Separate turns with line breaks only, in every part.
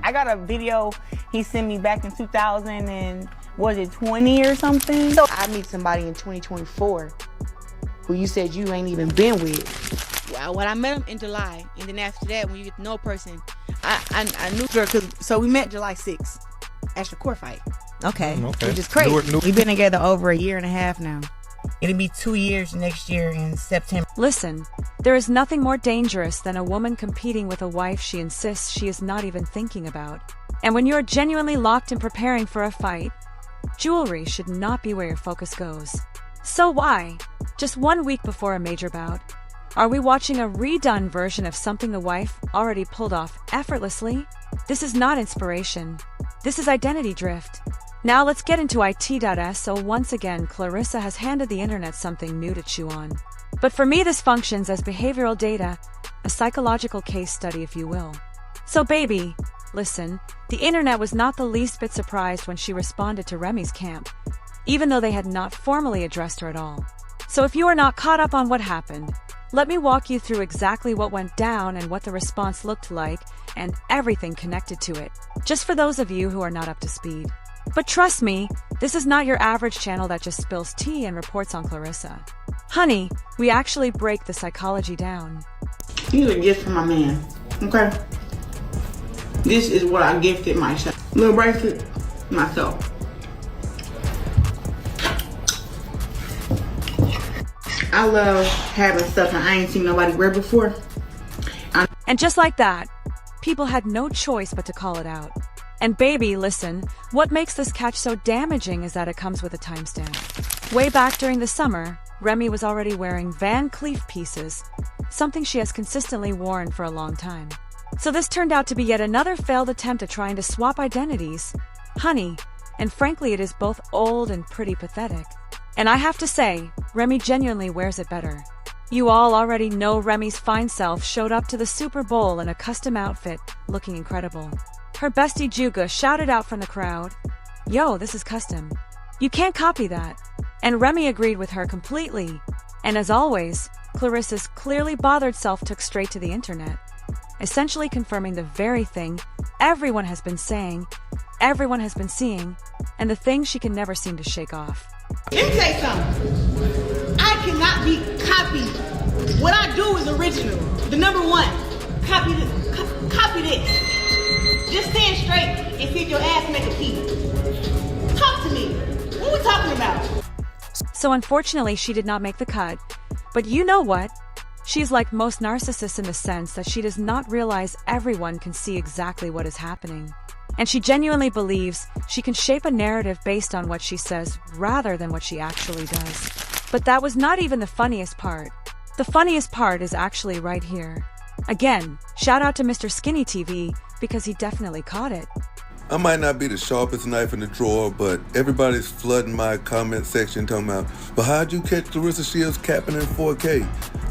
I got a video he sent me back in 2000 and was it 20 or something?
So I meet somebody in 2024 who you said you ain't even been with.
Well, when I met him in July, and then after that, when you get to know a person, I knew her, so we met July 6th at the court fight.
Okay.
Which is crazy. We've been together over a year and a half now. It'll be 2 years next year in September.
Listen, there is nothing more dangerous than a woman competing with a wife she insists she is not even thinking about. And when you're genuinely locked in preparing for a fight, jewelry should not be where your focus goes. So why, just 1 week before a major bout, are we watching a redone version of something the wife already pulled off effortlessly? This is not inspiration. This is identity drift. Now let's get into it.s. So once again, Claressa has handed the internet something new to chew on. But for me, this functions as behavioral data, a psychological case study, if you will. So baby, listen, the internet was not the least bit surprised when she responded to Remy's camp, even though they had not formally addressed her at all. So if you are not caught up on what happened, let me walk you through exactly what went down and what the response looked like and everything connected to it, just for those of you who are not up to speed. But trust me, this is not your average channel that just spills tea and reports on Claressa. Honey, we actually break the psychology down.
These are gifts from my man, okay? This is what I gifted myself. Little bracelet, myself. I love having stuff that I ain't seen nobody wear before.
And just like that, people had no choice but to call it out. And baby, listen, what makes this catch so damaging is that it comes with a timestamp. Way back during the summer, Remy was already wearing Van Cleef pieces, something she has consistently worn for a long time. So this turned out to be yet another failed attempt at trying to swap identities. Honey, and frankly it is both old and pretty pathetic. And I have to say, Remy genuinely wears it better. You all already know Remy's fine self showed up to the Super Bowl in a custom outfit, looking incredible. Her bestie Juga shouted out from the crowd, "Yo, this is custom. You can't copy that." And Remy agreed with her completely. And as always, Claressa's clearly bothered self took straight to the internet, essentially confirming the very thing everyone has been saying, everyone has been seeing, and the thing she can never seem to shake off.
Let me tell you something. I cannot be copied. What I do is original. The number one. Copy this. Copy this. Just stand straight and see if your ass make a pee. Talk to me. What we talking about?
So unfortunately, she did not make the cut. But you know what? She's like most narcissists in the sense that she does not realize everyone can see exactly what is happening. And she genuinely believes she can shape a narrative based on what she says rather than what she actually does. But that was not even the funniest part. The funniest part is actually right here. Again, shout out to Mr. Skinny TV because he definitely caught it.
I might not be the sharpest knife in the drawer, but everybody's flooding my comment section talking about, but how'd you catch Claressa Shields capping in 4K?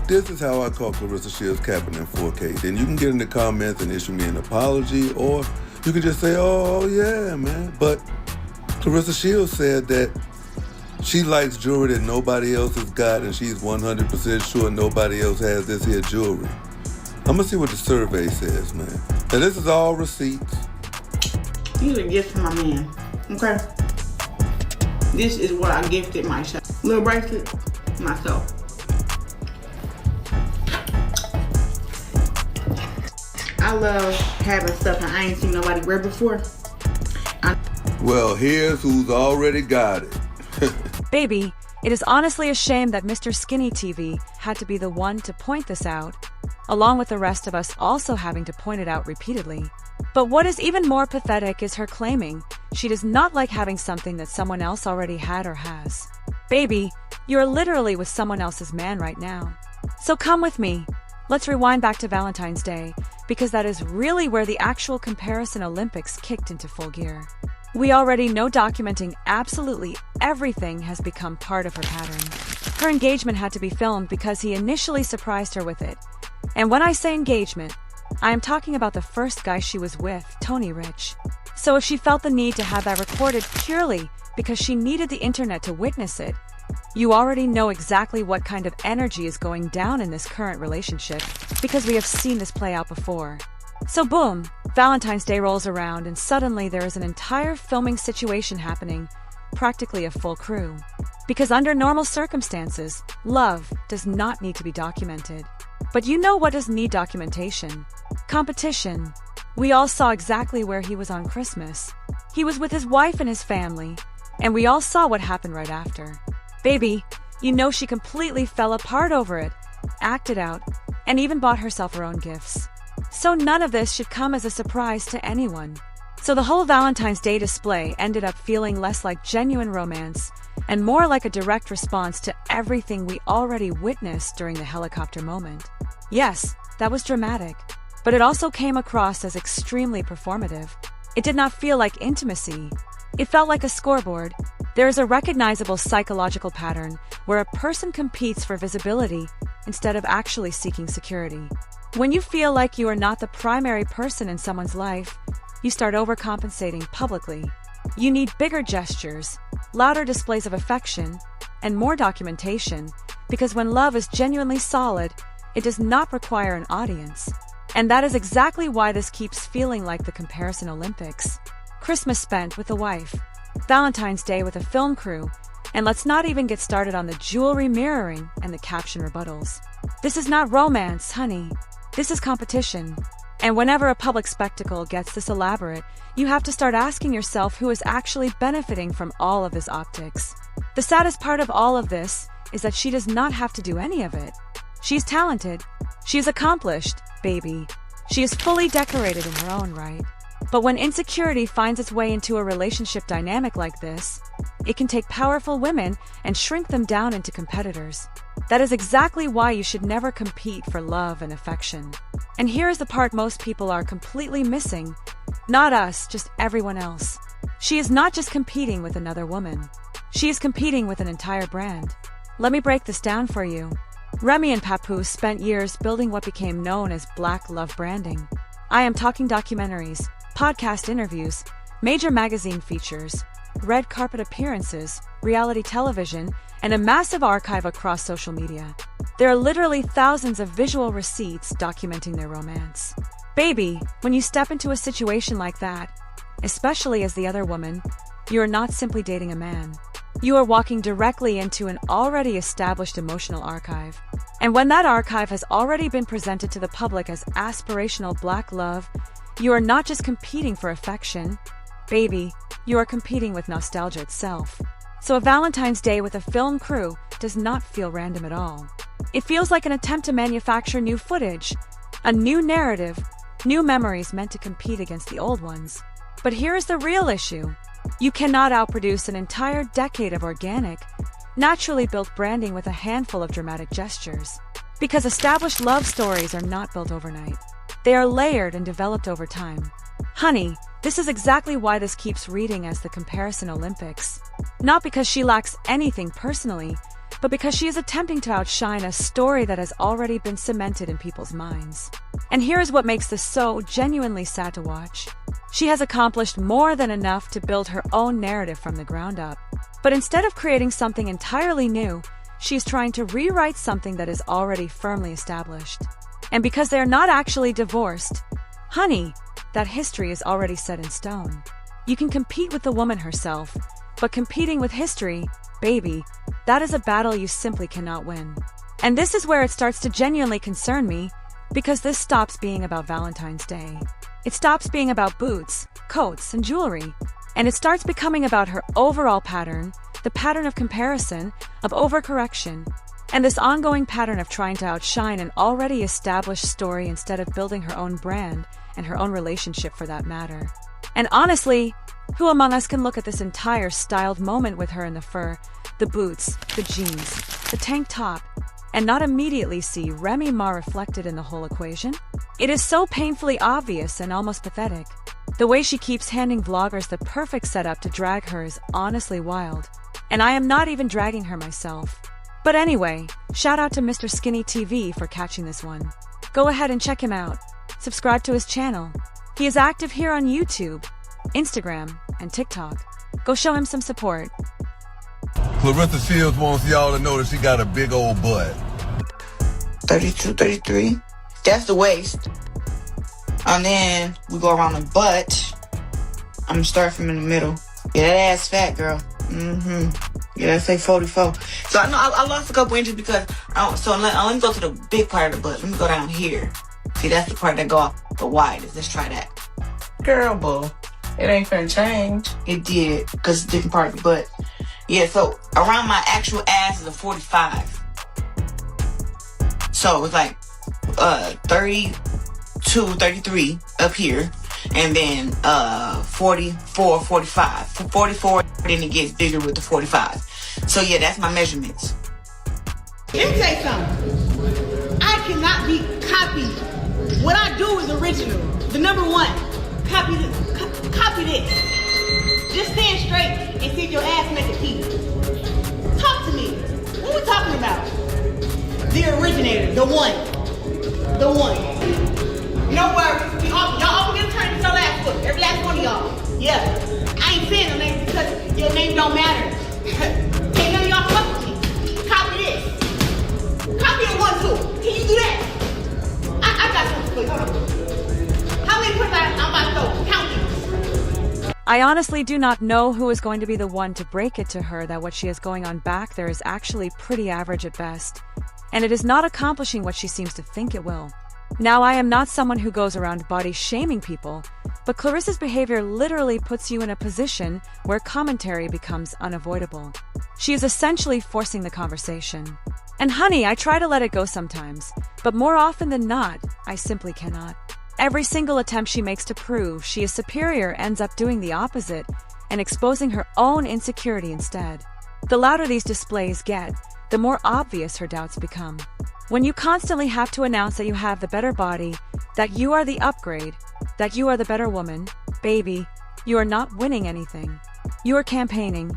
This is how I caught Claressa Shields capping in 4K. Then you can get in the comments and issue me an apology, or you can just say, oh yeah, man. But Claressa Shields said that she likes jewelry that nobody else has got, and she's 100% sure nobody else has this here jewelry. I'm gonna see what the survey says, man. Now this is all receipts.
These are gifts from my man, okay? This is what I gifted myself. Little bracelet, myself. I love having stuff that I ain't seen nobody wear before.
Well, here's who's already got it.
Baby, it is honestly a shame that Mr. Skinny TV had to be the one to point this out, along with the rest of us also having to point it out repeatedly. But what is even more pathetic is her claiming she does not like having something that someone else already had or has. Baby, you're literally with someone else's man right now. So come with me. Let's rewind back to Valentine's Day, because that is really where the actual comparison Olympics kicked into full gear. We already know documenting absolutely everything has become part of her pattern. Her engagement had to be filmed because he initially surprised her with it. And when I say engagement, I am talking about the first guy she was with, Tony Rich. So if she felt the need to have that recorded purely because she needed the internet to witness it, you already know exactly what kind of energy is going down in this current relationship, because we have seen this play out before. So boom, Valentine's Day rolls around and suddenly there is an entire filming situation happening, practically a full crew. Because under normal circumstances, love does not need to be documented. But you know what does need documentation? Competition. We all saw exactly where he was on Christmas. He was with his wife and his family, and we all saw what happened right after. Baby, you know she completely fell apart over it, acted out, and even bought herself her own gifts. So none of this should come as a surprise to anyone. So the whole Valentine's Day display ended up feeling less like genuine romance and more like a direct response to everything we already witnessed during the helicopter moment. Yes, that was dramatic, but it also came across as extremely performative. It did not feel like intimacy. It felt like a scoreboard. There is a recognizable psychological pattern where a person competes for visibility instead of actually seeking security. When you feel like you are not the primary person in someone's life, you start overcompensating publicly. You need bigger gestures, louder displays of affection, and more documentation, because when love is genuinely solid, it does not require an audience. And that is exactly why this keeps feeling like the comparison Olympics. Christmas spent with a wife, Valentine's Day with a film crew, and let's not even get started on the jewelry mirroring and the caption rebuttals. This is not romance, honey. This is competition. And whenever a public spectacle gets this elaborate, you have to start asking yourself who is actually benefiting from all of this optics. The saddest part of all of this is that she does not have to do any of it. She's talented. She is accomplished, baby. She is fully decorated in her own right. But when insecurity finds its way into a relationship dynamic like this, it can take powerful women and shrink them down into competitors. That is exactly why you should never compete for love and affection. And here is the part most people are completely missing. Not us, just everyone else. She is not just competing with another woman. She is competing with an entire brand. Let me break this down for you. Remy and Papoose spent years building what became known as Black Love branding. I am talking documentaries, podcast interviews, major magazine features, red carpet appearances, reality television, and a massive archive across social media. There are literally thousands of visual receipts documenting their romance. Baby, when you step into a situation like that, especially as the other woman, you are not simply dating a man. You are walking directly into an already established emotional archive. And when that archive has already been presented to the public as aspirational Black love, you are not just competing for affection. Baby, you are competing with nostalgia itself. So a Valentine's Day with a film crew does not feel random at all. It feels like an attempt to manufacture new footage, a new narrative, new memories meant to compete against the old ones. But here is the real issue. You cannot outproduce an entire decade of organic, naturally built branding with a handful of dramatic gestures. Because established love stories are not built overnight. They are layered and developed over time. Honey, this is exactly why this keeps reading as the comparison Olympics. Not because she lacks anything personally, but because she is attempting to outshine a story that has already been cemented in people's minds. And here is what makes this so genuinely sad to watch. She has accomplished more than enough to build her own narrative from the ground up. But instead of creating something entirely new, she is trying to rewrite something that is already firmly established. And because they are not actually divorced, honey, that history is already set in stone. You can compete with the woman herself, but competing with history, baby, that is a battle you simply cannot win. And this is where it starts to genuinely concern me, because this stops being about Valentine's Day. It stops being about boots, coats, and jewelry, and it starts becoming about her overall pattern, the pattern of comparison, of overcorrection, and this ongoing pattern of trying to outshine an already established story instead of building her own brand and her own relationship for that matter. And honestly, who among us can look at this entire styled moment with her in the fur, the boots, the jeans, the tank top, and not immediately see Remy Ma reflected in the whole equation? It is so painfully obvious and almost pathetic. The way she keeps handing vloggers the perfect setup to drag her is honestly wild. And I am not even dragging her myself. But anyway, shout out to Mr. Skinny TV for catching this one. Go ahead and check him out. Subscribe to his channel. He is active here on YouTube, Instagram, and TikTok. Go show him some support.
Claressa Shields wants y'all to know that she got a big old butt.
32, 33. That's the waist.
And then we go around the butt. I'm gonna start from in the middle. Yeah, that ass fat, girl. Yeah, that's like 44. So I know I lost a couple inches because, let me go to the big part of the butt. Let me go down here. See, that's the part that go off the widest. Let's try that.
Girl, boo. It ain't finna change.
It did, because it's a different part of the butt. Yeah, so around my actual ass is a 45. So it's like 32, 33 up here. And then 44, 45. 44, then it gets bigger with the 45. So yeah, that's my measurements.
Let me tell you something. I cannot be copied. What I do is original. The number one. Copy this. Just stand straight and see if your ass make a peep. Talk to me. What we talking about? The originator. The one. No worries. Y'all all get turned to your last foot. Every last one of y'all. Yeah. I ain't saying no name because your name don't matter. Ain't none of y'all fuck with me. Copy this. Copy a 1, 2. Can you do that? I got something for you. Hold on. How many push I'm about to throw? Count these.
I honestly do not know who is going to be the one to break it to her that what she has going on back there is actually pretty average at best, and it is not accomplishing what she seems to think it will. Now, I am not someone who goes around body shaming people, but Claressa's behavior literally puts you in a position where commentary becomes unavoidable. She is essentially forcing the conversation. And honey, I try to let it go sometimes, but more often than not, I simply cannot. Every single attempt she makes to prove she is superior ends up doing the opposite and exposing her own insecurity instead. The louder these displays get, the more obvious her doubts become. When you constantly have to announce that you have the better body, that you are the upgrade, that you are the better woman, baby, you are not winning anything. You are campaigning.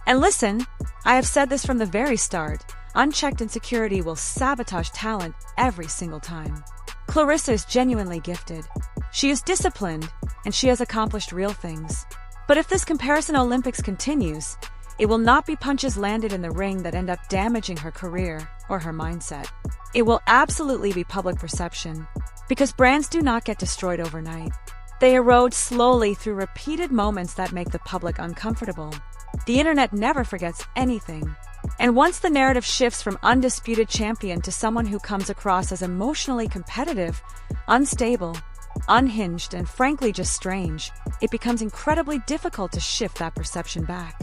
And listen, I have said this from the very start, unchecked insecurity will sabotage talent every single time. Claressa is genuinely gifted. She is disciplined, and she has accomplished real things. But if this comparison Olympics continues, it will not be punches landed in the ring that end up damaging her career or her mindset. It will absolutely be public perception, because brands do not get destroyed overnight. They erode slowly through repeated moments that make the public uncomfortable. The internet never forgets anything. And once the narrative shifts from undisputed champion to someone who comes across as emotionally competitive, unstable, unhinged, and frankly just strange, it becomes incredibly difficult to shift that perception back.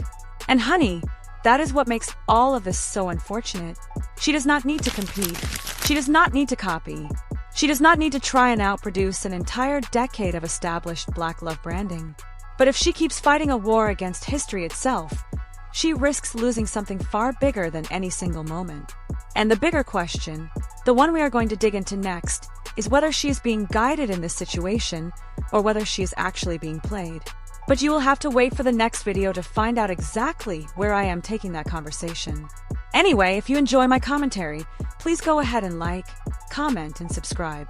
And honey, that is what makes all of this so unfortunate. She does not need to compete. She does not need to copy. She does not need to try and outproduce an entire decade of established Black love branding. But if she keeps fighting a war against history itself, she risks losing something far bigger than any single moment. And the bigger question, the one we are going to dig into next, is whether she is being guided in this situation or whether she is actually being played. But you will have to wait for the next video to find out exactly where I am taking that conversation. Anyway, if you enjoy my commentary, please go ahead and like, comment, and subscribe.